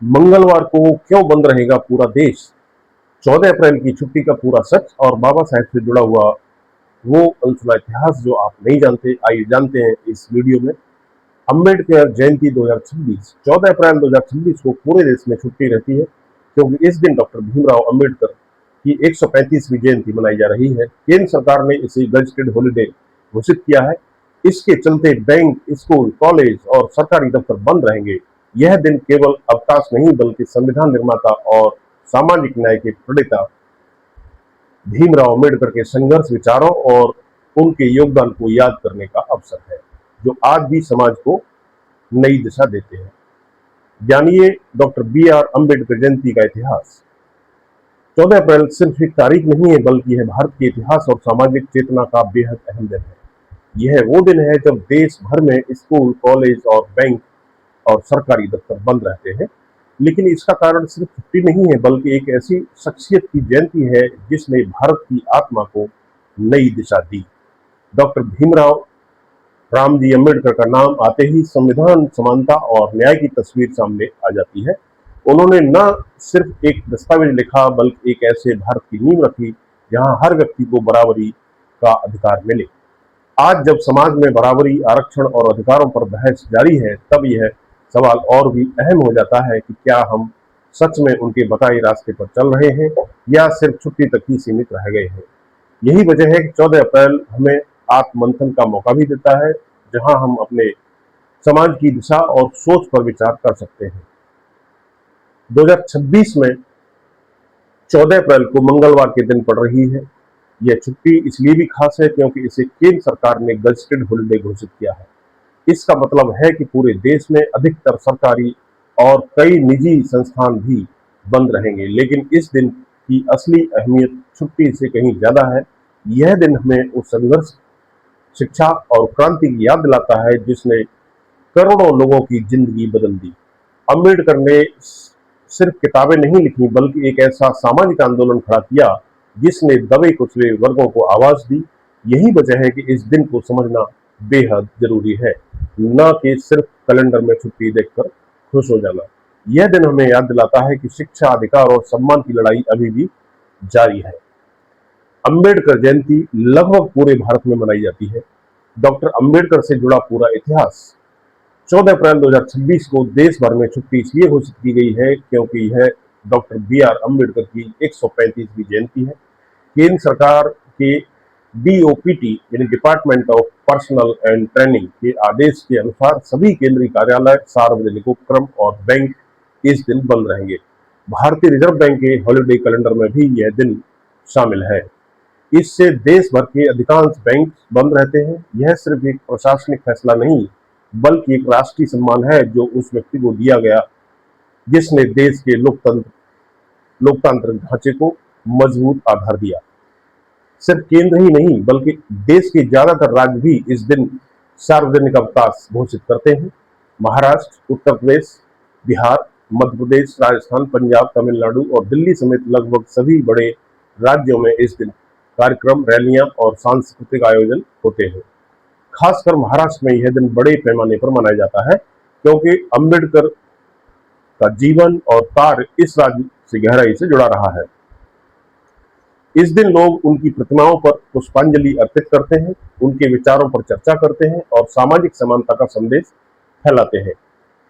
मंगलवार को क्यों बंद रहेगा पूरा देश? 14 अप्रैल की छुट्टी का पूरा सच और बाबा साहेब से जुड़ा हुआ वो अनसुना इतिहास जो आप नहीं जानते, आइए जानते हैं इस वीडियो में। अम्बेडकर जयंती 2026, 14 अप्रैल 2026 को पूरे देश में छुट्टी रहती है क्योंकि इस दिन डॉक्टर भीमराव अम्बेडकर की 135वीं जयंती मनाई जा रही है। केंद्र सरकार ने इसे गजटेड हॉलीडे घोषित किया है। इसके चलते बैंक, स्कूल, कॉलेज और सरकारी दफ्तर बंद रहेंगे। यह दिन केवल अवकाश नहीं बल्कि संविधान निर्माता और सामाजिक न्याय के प्रणेता भीमराव अम्बेडकर के संघर्ष, विचारों और उनके योगदान को याद करने का अवसर है, जो आज भी समाज को नई दिशा देते हैं। जानिए डॉक्टर बी.आर. अम्बेडकर जयंती का इतिहास। 14 अप्रैल सिर्फ एक तारीख नहीं है बल्कि यह भारत के इतिहास और सामाजिक चेतना का बेहद अहम दिन है। यह वो दिन है जब देश भर में स्कूल, कॉलेज और बैंक और सरकारी दफ्तर बंद रहते हैं। लेकिन इसका कारण सिर्फ छुट्टी नहीं है बल्कि एक ऐसी शख्सियत की जयंती है जिसने भारत की आत्मा को नई दिशा दी। डॉक्टर भीमराव रामजी अम्बेडकर का नाम आते ही संविधान, समानता और न्याय की तस्वीर सामने आ जाती है। उन्होंने न सिर्फ एक दस्तावेज लिखा बल्कि एक ऐसे भारत की नींव रखी जहां हर व्यक्ति को बराबरी का अधिकार मिले। आज जब समाज में बराबरी, आरक्षण और अधिकारों पर बहस जारी है, तब यह सवाल और भी अहम हो जाता है कि क्या हम सच में उनके बताए रास्ते पर चल रहे हैं या सिर्फ छुट्टी तक ही सीमित रह गए हैं। यही वजह है कि 14 अप्रैल हमें आत्ममंथन का मौका भी देता है, जहां हम अपने समाज की दिशा और सोच पर विचार कर सकते हैं। 2026 में 14 अप्रैल को मंगलवार के दिन पड़ रही है। यह छुट्टी इसलिए भी खास है क्योंकि इसे केंद्र सरकार ने गजटेड हॉलीडे घोषित किया है। इसका मतलब है कि पूरे देश में अधिकतर सरकारी और कई निजी संस्थान भी बंद रहेंगे। लेकिन इस दिन की असली अहमियत छुट्टी से कहीं ज्यादा है। यह दिन हमें उस संघर्ष, शिक्षा और क्रांति की याद दिलाता है जिसने करोड़ों लोगों की जिंदगी बदल दी। अम्बेडकर ने सिर्फ किताबें नहीं लिखी बल्कि एक ऐसा सामाजिक आंदोलन खड़ा किया जिसने दबे कुचले वर्गों को आवाज दी। यही वजह है कि इस दिन को समझना बेहद जरूरी है, न कि सिर्फ कैलेंडर में छुट्टी देखकर खुश हो जाना। यह दिन हमें याद दिलाता है कि शिक्षा, अधिकार और सम्मान की लड़ाई अभी भी जारी है। अम्बेडकर जयंती लगभग पूरे भारत में मनाई जाती है। डॉक्टर अम्बेडकर से जुड़ा पूरा इतिहास। 14 अप्रैल 2026 को देश भर में छुट्टी इसलिए घोषित की गई है क्योंकि यह डॉक्टर बी.आर. अम्बेडकर की 135वीं जयंती है। केंद्र सरकार के DOPT यानी department of personal and training के आदेश के अनुसार सभी केंद्रीय कार्यालय, सार्वजनिक उपक्रम और बैंक इस दिन बंद रहेंगे। भारतीय रिजर्व बैंक के हॉलिडे कैलेंडर में भी यह दिन शामिल है। इससे देश भर के अधिकांश बैंक बंद रहते हैं। यह सिर्फ एक प्रशासनिक फैसला नहीं बल्कि एक राष्ट्रीय सम्मान है जो उस व्यक्ति को दिया गया जिसने देश के लोकतांत्रिक ढांचे को मजबूत आधार दिया। सिर्फ केंद्र ही नहीं बल्कि देश के ज्यादातर राज्य भी इस दिन सार्वजनिक अवकाश घोषित करते हैं। महाराष्ट्र, उत्तर प्रदेश, बिहार, मध्य प्रदेश, राजस्थान, पंजाब, तमिलनाडु और दिल्ली समेत लगभग सभी बड़े राज्यों में इस दिन कार्यक्रम, रैलियां और सांस्कृतिक आयोजन होते हैं। खासकर महाराष्ट्र में यह दिन बड़े पैमाने पर मनाया जाता है क्योंकि अम्बेडकर का जीवन और कार्य इस राज्य से गहराई से जुड़ा रहा है। इस दिन लोग उनकी प्रतिमाओं पर पुष्पांजलि अर्पित करते हैं, उनके विचारों पर चर्चा करते हैं और सामाजिक समानता का संदेश फैलाते हैं।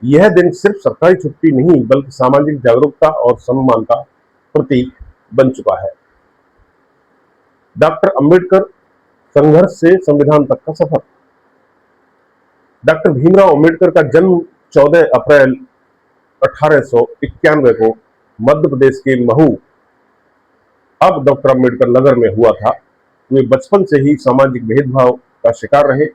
यह दिन सिर्फ सरकारी छुट्टी नहीं बल्कि सामाजिक जागरूकता और सम्मान का प्रतीक बन चुका है। डॉक्टर अम्बेडकर, संघर्ष से संविधान तक का सफर। डॉक्टर भीमराव अम्बेडकर का जन्म 14 अप्रैल 1891 को मध्य प्रदेश के महू, अब डॉक्टर अम्बेडकर नगर में हुआ था। वे बचपन से ही सामाजिक भेदभाव का शिकार रहे।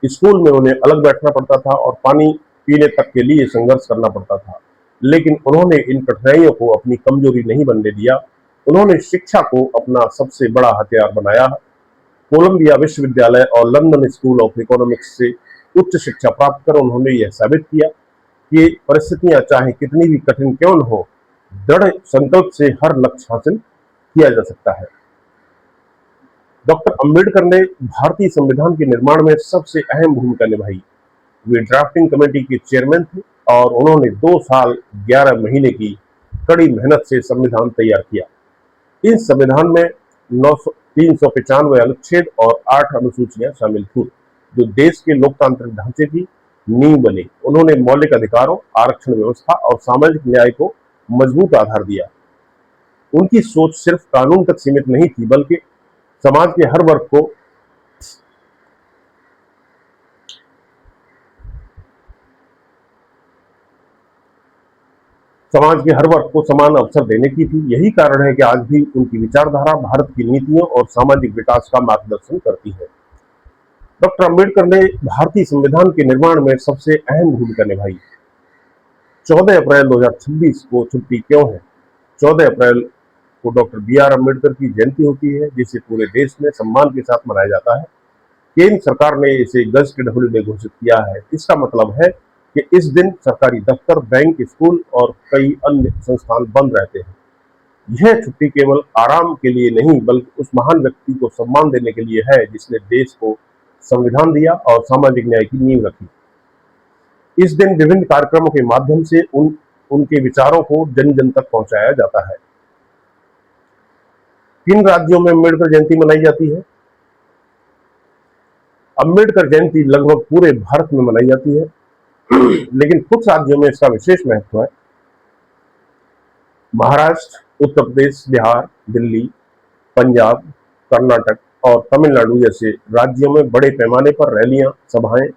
स्कूल में उन्हें अलग बैठना पड़ता था और पानी पीने तक के लिए संघर्ष करना पड़ता था। लेकिन उन्होंने इन कठिनाइयों को अपनी कमजोरी नहीं बनने दिया। उन्होंने शिक्षा को अपना सबसे बड़ा हथियार बनाया। कोलंबिया विश्वविद्यालय और लंदन स्कूल ऑफ इकोनॉमिक्स से उच्च शिक्षा प्राप्त कर उन्होंने यह साबित किया कि परिस्थितियां चाहे कितनी भी कठिन क्यों न हो, दृढ़ संकल्प से हर लक्ष्य हासिल किया जा सकता है। डॉक्टर अम्बेडकर ने भारतीय संविधान के निर्माण में सबसे अहम भूमिका निभाई। वे ड्राफ्टिंग कमेटी के चेयरमैन थे और उन्होंने 2 साल 11 महीने की कड़ी मेहनत से संविधान तैयार किया। इस संविधान में 395 अनुच्छेद और 8 अनुसूचियां शामिल थीं, जो देश के लोकतांत्रिक ढांचे की नींव बनी। उन्होंने मौलिक अधिकारों, आरक्षण व्यवस्था और सामाजिक न्याय को मजबूत आधार दिया। उनकी सोच सिर्फ कानून तक सीमित नहीं थी, बल्कि समाज के हर वर्ग को समान अवसर देने की थी। यही कारण है कि आज भी उनकी विचारधारा भारत की नीतियों और सामाजिक विकास का मार्गदर्शन करती है। डॉक्टर अंबेडकर ने भारतीय संविधान के निर्माण में सबसे अहम भूमिका निभाई। 14 अप्रैल 2026 को छुट्टी क्यों है? 14 अप्रैल को डॉक्टर बी.आर. अम्बेडकर की जयंती होती है, जिसे पूरे देश में सम्मान के साथ मनाया जाता है। केंद्र सरकार ने इसे गजटेड हॉलिडे घोषित किया है। इसका मतलब है कि इस दिन सरकारी दफ्तर, बैंक, स्कूल और कई अन्य संस्थान बंद रहते हैं। यह छुट्टी केवल आराम के लिए नहीं, बल्कि उस महान व्यक्ति को सम्मान देने के लिए है जिसने देश को संविधान दिया और सामाजिक न्याय की नींव रखी। इस दिन विभिन्न कार्यक्रमों के माध्यम से उनके विचारों को जन जन तक पहुंचाया जाता है। किन राज्यों में अम्बेडकर जयंती मनाई जाती है? अम्बेडकर जयंती लगभग पूरे भारत में मनाई जाती है, लेकिन कुछ राज्यों में इसका विशेष महत्व है। महाराष्ट्र, उत्तर प्रदेश, बिहार, दिल्ली, पंजाब, कर्नाटक और तमिलनाडु जैसे राज्यों में बड़े पैमाने पर रैलियां, सभाएं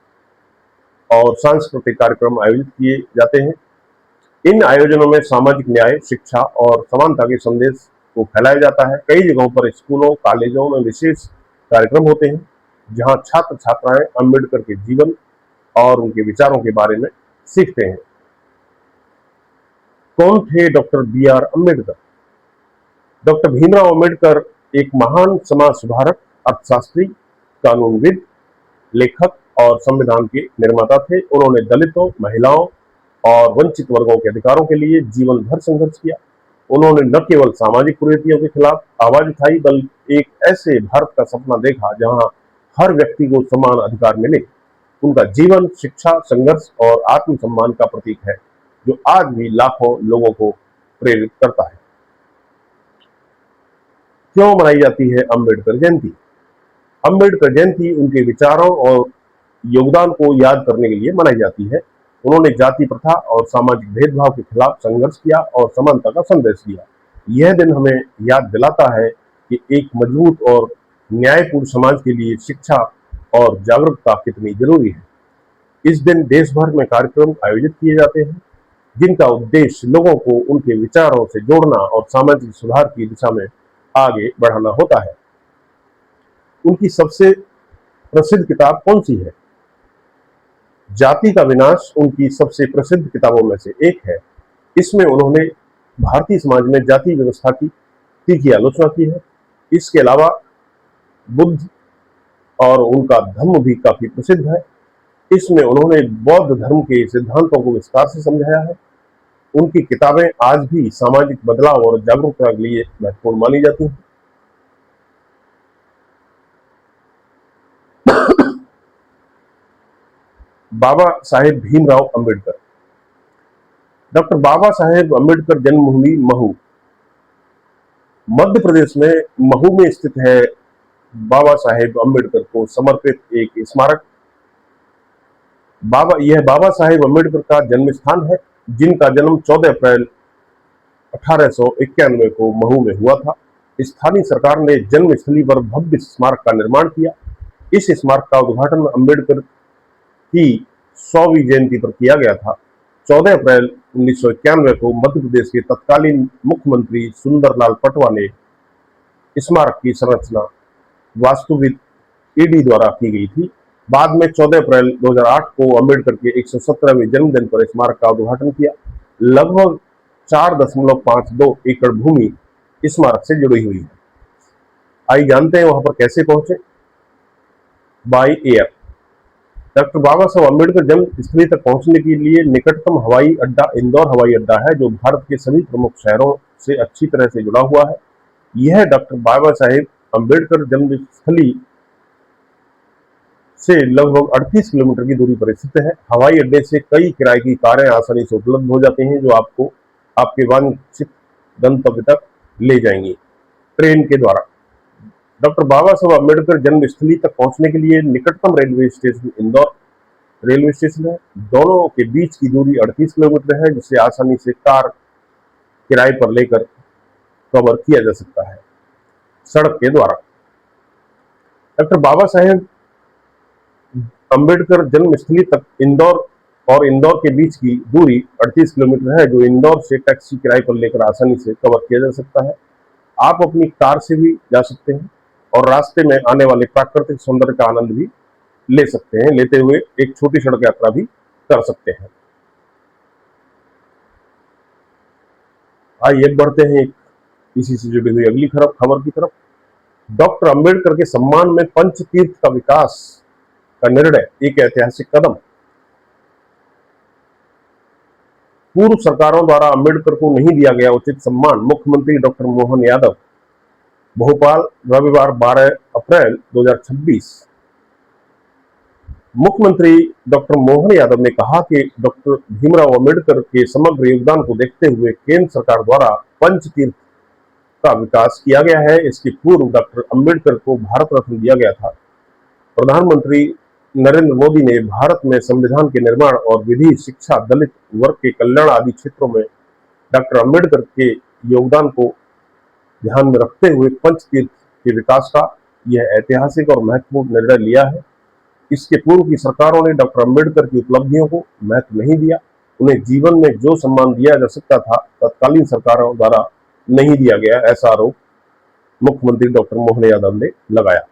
और सांस्कृतिक कार्यक्रम आयोजित किए जाते हैं। इन आयोजनों में सामाजिक न्याय, शिक्षा और समानता के संदेश को फैलाया जाता है। कई जगहों पर स्कूलों, कॉलेजों में विशेष कार्यक्रम होते हैं, जहां छात्र छात्राएं अम्बेडकर के जीवन और उनके विचारों के बारे में सीखते हैं। कौन थे doctor B R. Ambedkar? Doctor Bhimrao Ambedkar एक महान समाज सुधारक, अर्थशास्त्री, कानूनविद, लेखक और संविधान के निर्माता थे। उन्होंने दलितों, महिलाओं और वंचित वर्गों के अधिकारों के लिए जीवन भर संघर्ष किया। उन्होंने न केवल सामाजिक कुरीतियों के खिलाफ आवाज उठाई, बल्कि एक ऐसे भारत का सपना देखा जहां हर व्यक्ति को समान अधिकार मिले। उनका जीवन शिक्षा, संघर्ष और आत्मसम्मान का प्रतीक है, जो आज भी लाखों लोगों को प्रेरित करता है। क्यों मनाई जाती है अम्बेडकर जयंती? अम्बेडकर जयंती उनके विचारों और योगदान को याद करने के लिए मनाई जाती है। उन्होंने जाति प्रथा और सामाजिक भेदभाव के खिलाफ संघर्ष किया और समानता का संदेश दिया। यह दिन हमें याद दिलाता है कि एक मजबूत और न्यायपूर्ण समाज के लिए शिक्षा और जागरूकता कितनी जरूरी है। इस दिन देश भर में कार्यक्रम आयोजित किए जाते हैं, जिनका उद्देश्य लोगों को उनके विचारों से जोड़ना और सामाजिक सुधार की दिशा में आगे बढ़ाना होता है। उनकी सबसे प्रसिद्ध किताब कौन सी है? जाति का विनाश उनकी सबसे प्रसिद्ध किताबों में से एक है। इसमें उन्होंने भारतीय समाज में जाति व्यवस्था की तीखी आलोचना की है। इसके अलावा बुद्ध और उनका धम्म भी काफी प्रसिद्ध है। इसमें उन्होंने बौद्ध धर्म के सिद्धांतों को विस्तार से समझाया है। उनकी किताबें आज भी सामाजिक बदलाव और जागरूकता के लिए महत्वपूर्ण मानी जाती हैं। बाबा साहेब भीमराव अम्बेडकर। डॉक्टर बाबा साहेब अम्बेडकर जन्मभूमि महू, मध्य प्रदेश में महू में स्थित है। बाबा साहेब अम्बेडकर को समर्पित एक स्मारक यह बाबा साहेब अम्बेडकर का जन्म स्थान है, जिनका जन्म 14 अप्रैल 1891 को महू में हुआ था। स्थानीय सरकार ने जन्म स्थली पर भव्य स्मारक का निर्माण किया। इस स्मारक का उद्घाटन अम्बेडकर की 100वीं जयंती पर किया गया था। 14 अप्रैल 1991 को मध्य प्रदेश के तत्कालीन मुख्यमंत्री सुंदरलाल पटवा ने स्मारक की संरचना वास्तुविद ईडी द्वारा की गई थी। बाद में 14 अप्रैल 2008 को अम्बेडकर के 117वें जन्मदिन पर स्मारक का उद्घाटन किया। लगभग 4.52 एकड़ भूमि स्मारक से जुड़ी हुई है। आइए जानते हैं वहां पर कैसे पहुंचे। By air. डॉक्टर बाबा साहब अम्बेडकर जन्म स्थली तक पहुंचने के लिए निकटतम हवाई अड्डा इंदौर हवाई अड्डा है, जो भारत के सभी प्रमुख शहरों से अच्छी तरह से जुड़ा हुआ है। यह डॉक्टर बाबा साहेब अम्बेडकर जन्म स्थली से लगभग 38 किलोमीटर की दूरी पर स्थित है। हवाई अड्डे से कई किराए की कारें आसानी से उपलब्ध हो जाती हैं, जो आपको आपके वांछित गंतव्य तक ले जाएंगी ट्रेन के द्वारा। डॉक्टर बाबा साहब अम्बेडकर जन्मस्थली तक पहुंचने के लिए निकटतम railway station Indore railway station है। दोनों के बीच की दूरी 38 किलोमीटर है, जिसे आसानी से कार किराए पर लेकर कवर किया जा सकता है सड़क के द्वारा। डॉक्टर बाबा साहेब अम्बेडकर जन्मस्थली तक इंदौर और इंदौर के बीच की दूरी 38 किलोमीटर है, जो इंदौर से टैक्सी किराए पर लेकर आसानी से कवर किया जा सकता है। आप अपनी कार से भी जा सकते हैं और रास्ते में आने वाले प्राकृतिक सौंदर्य का आनंद भी ले सकते हैं, लेते हुए एक छोटी सड़क यात्रा भी कर सकते हैं। आइए बढ़ते हैं इसी से जुड़ी हुई अगली खबर की तरफ। डॉक्टर अंबेडकर के सम्मान में पंच तीर्थ का विकास का निर्णय एक ऐतिहासिक कदम। पूर्व सरकारों द्वारा अंबेडकर को नहीं दिया गया उचित सम्मान। मुख्यमंत्री डॉक्टर मोहन यादव, भोपाल, रविवार 12 अप्रैल 2026। मुख्यमंत्री डॉक्टर मोहन यादव ने कहा कि डॉक्टर भीमराव अंबेडकर के समग्र योगदान को देखते हुए केंद्र सरकार द्वारा पंच तीर्थ का विकास किया गया है। इसके पूर्व डॉक्टर अंबेडकर को भारत रत्न दिया गया था। प्रधानमंत्री नरेंद्र मोदी ने भारत में संविधान के निर्माण और विधि, शिक्षा, दलित वर्ग के कल्याण आदि क्षेत्रों में डॉक्टर अंबेडकर के योगदान को ध्यान में रखते हुए पंच तीर्थ के विकास का यह ऐतिहासिक और महत्वपूर्ण निर्णय लिया है। इसके पूर्व की सरकारों ने डॉक्टर अंबेडकर की उपलब्धियों को महत्व नहीं दिया। उन्हें जीवन में जो सम्मान दिया जा सकता था तत्कालीन सरकारों द्वारा नहीं दिया गया, ऐसा आरोप मुख्यमंत्री डॉक्टर मोहन यादव ने लगाया।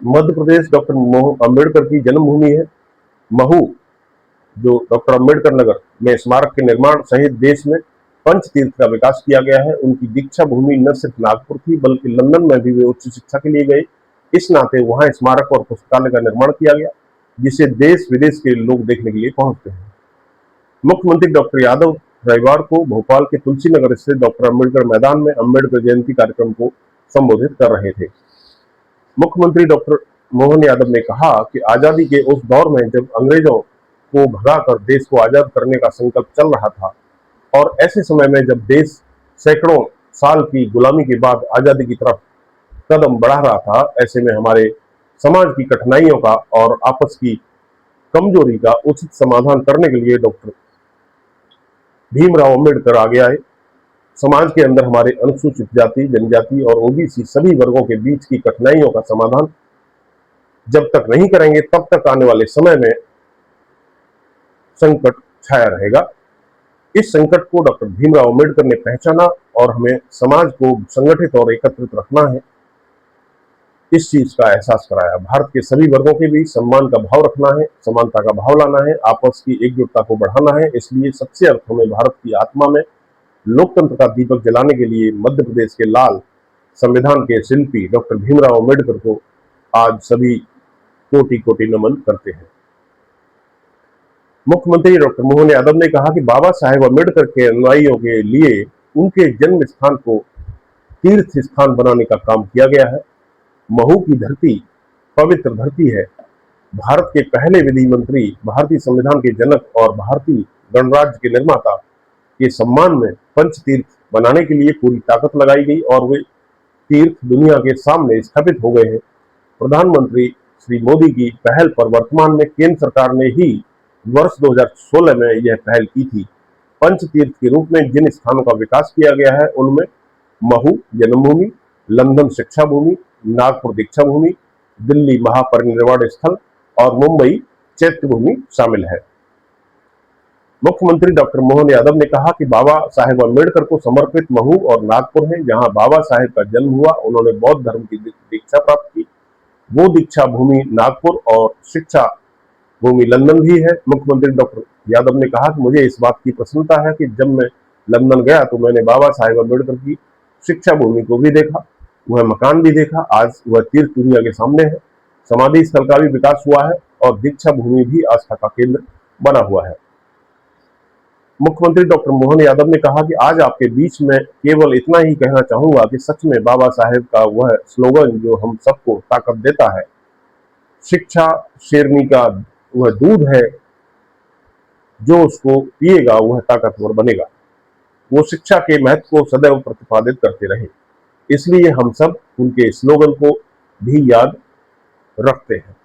मध्य प्रदेश डॉक्टर अंबेडकर की जन्मभूमि है। महू, जो डॉक्टर अंबेडकर नगर में स्मारक के निर्माण सहित देश में पंच तीर्थ का विकास किया गया है। उनकी दीक्षा भूमि न सिर्फ नागपुर थी, बल्कि लंदन में भी वे उच्च शिक्षा के लिए गए। इस नाते वहां स्मारक और पुस्तकालय का निर्माण किया गया, जिसे देश विदेश के लोग देखने के लिए पहुंचते हैं। मुख्यमंत्री डॉक्टर यादव रविवार को भोपाल के तुलसी नगर स्थित डॉक्टर अंबेडकर मैदान में अंबेडकर जयंती कार्यक्रम को संबोधित कर रहे थे। मुख्यमंत्री डॉक्टर मोहन यादव ने कहा कि आजादी के उस दौर में जब अंग्रेजों को भगाकर देश को आजाद करने का संकल्प चल रहा था, और ऐसे समय में जब देश सैकड़ों साल की गुलामी के बाद आजादी की तरफ कदम बढ़ा रहा था, ऐसे में हमारे समाज की कठिनाइयों का और आपस की कमजोरी का उचित समाधान करने के लिए डॉक्टर भीमराव अंबेडकर आगे आए। समाज के अंदर हमारे अनुसूचित जाति, जनजाति और ओबीसी सभी वर्गों के बीच की कठिनाइयों का समाधान जब तक नहीं करेंगे, तब तक आने वाले समय में संकट छाया रहेगा। इस संकट को डॉक्टर भीमराव अंबेडकर ने पहचाना और हमें समाज को संगठित और एकत्रित रखना है, इस चीज का एहसास कराया। भारत के सभी वर्गों के बीच सम्मान का भाव रखना है, समानता का भाव लाना है, आपस की एकजुटता को बढ़ाना है। इसलिए सच्चे अर्थों में भारत की आत्मा में लोकतंत्र का दीपक जलाने के लिए मध्य प्रदेश के लाल संविधान के शिल्पी डॉक्टर भीमराव अंबेडकर को आज सभी कोटि कोटि नमन करते हैं। मुख्यमंत्री डॉक्टर मोहन यादव ने कहा कि बाबा साहेब अंबेडकर के अनुयायियों के लिए उनके जन्म स्थान को तीर्थ स्थान बनाने का काम किया गया है। महू की धरती पवित्र धरती है। भारत के पहले विधि मंत्री, भारतीय संविधान के जनक और भारतीय गणराज्य के निर्माता के सम्मान में पंच तीर्थ बनाने के लिए पूरी ताकत लगाई गई और वे तीर्थ दुनिया के सामने स्थापित हो गए हैं। प्रधानमंत्री श्री मोदी की पहल पर वर्तमान में केंद्र सरकार ने ही वर्ष 2016 में यह पहल की थी। पंच तीर्थ के रूप में जिन स्थानों का विकास किया गया है, उनमें महू जन्मभूमि, लंदन शिक्षा भूमि, नागपुर दीक्षा भूमि, दिल्ली महापरिनिर्वाण स्थल और मुंबई चैत्य भूमि शामिल है। मुख्यमंत्री डॉक्टर मोहन यादव ने कहा कि बाबा साहेब अंबेडकर को समर्पित महू और नागपुर है, जहां बाबा साहेब का जन्म हुआ। उन्होंने बौद्ध धर्म की दीक्षा प्राप्त की। वो दीक्षा भूमि नागपुर और शिक्षा भूमि लंदन भी है। मुख्यमंत्री डॉक्टर यादव ने कहा कि मुझे इस बात की प्रसन्नता है कि जब मैं लंदन गया तो मैंने बाबा साहेब अंबेडकर की शिक्षा भूमि को भी देखा, वह मकान भी देखा। आज वह तीर्थ दुनिया के सामने है। समाधि स्थल का भी विकास हुआ है और दीक्षा भूमि भी आस्था का केंद्र बना हुआ है। मुख्यमंत्री डॉक्टर मोहन यादव ने कहा कि आज आपके बीच में केवल इतना ही कहना चाहूंगा कि सच में बाबा साहेब का वह स्लोगन जो हम सबको ताकत देता है, शिक्षा शेरनी का वह दूध है, जो उसको पिएगा वह ताकतवर बनेगा। वो शिक्षा के महत्व को सदैव प्रतिपादित करते रहे, इसलिए हम सब उनके स्लोगन को भी याद रखते हैं।